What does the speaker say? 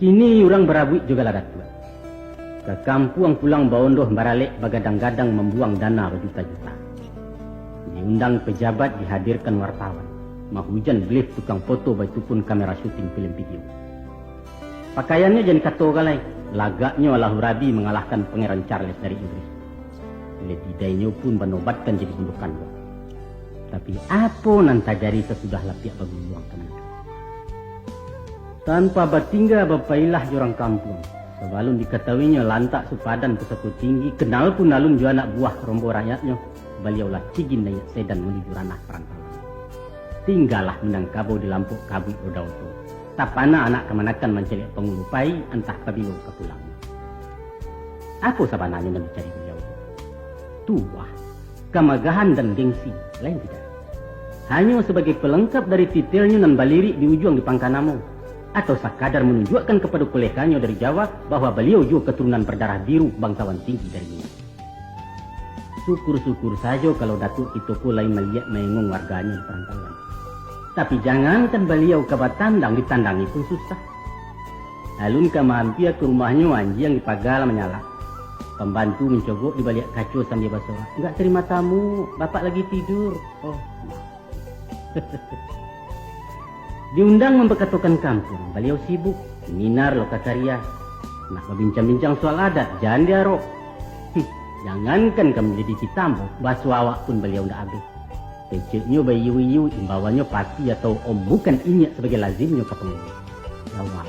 Kini orang berabuik juga lah datuk. Ke kampung pulang baondoh baralek bagadang-gadang membuang dana berjuta-juta. Diundang pejabat, dihadirkan wartawan. Mahujan belis tukang foto baitu pun kamera syuting film video. Pakaiannya jangan kata galai. Lagaknya Allahu Rabi mengalahkan Pangeran Charles dari Inggris. Letidainya pun menobatkan jadi bundukan. Tapi apa nan tajari sesudah lapiak baguluang teman. Tanpa bertinggal berpailah orang kampung. Sebelum diketahuinya lantak sepadan pesaku tinggi, kenal pun alun jua anak buah rombo rakyatnya. Beliaulah cigin naik sedan menuju ranah perantauan. Tinggallah menang kabo di lampuk kabui odau tu. Tapana anak kemanakan mencelik pengulupai entah kabilo ke pulang. Apa sabananya yang dicari beliau? Tua, kemagahan dan gengsi, lain tidak. Hanya sebagai pelengkap dari titelnya nan baliri di ujung di pangkanamo. Atau sekadar menunjukkan kepada kolekannya dari Jawa bahwa beliau juga keturunan berdarah biru bangsawan tinggi dari Minang. Syukur-syukur saja kalau Datuk Kitoko lain melihat mengengung warganya di perantauan. Tapi jangankan beliau ke Batandang ditandangi pun susah. Alun ke mampir ke rumahnya Wanji yang di pagar menyala. Pembantu mencogok di balik kaca sambil bersorak. Enggak terima tamu, bapak lagi tidur. Oh. Diundang memperkatukan kampung, beliau sibuk, seminar lokakarya. Nak berbincang-bincang soal adat, jangan diarok. Jangankan kamu jadi tamu, basuh awak pun beliau ndak habis. Kecilnya bayi-bayi, imbauannya pasti atau om bukan inyak sebagai lazimnya ke penghulu. Ya Allah.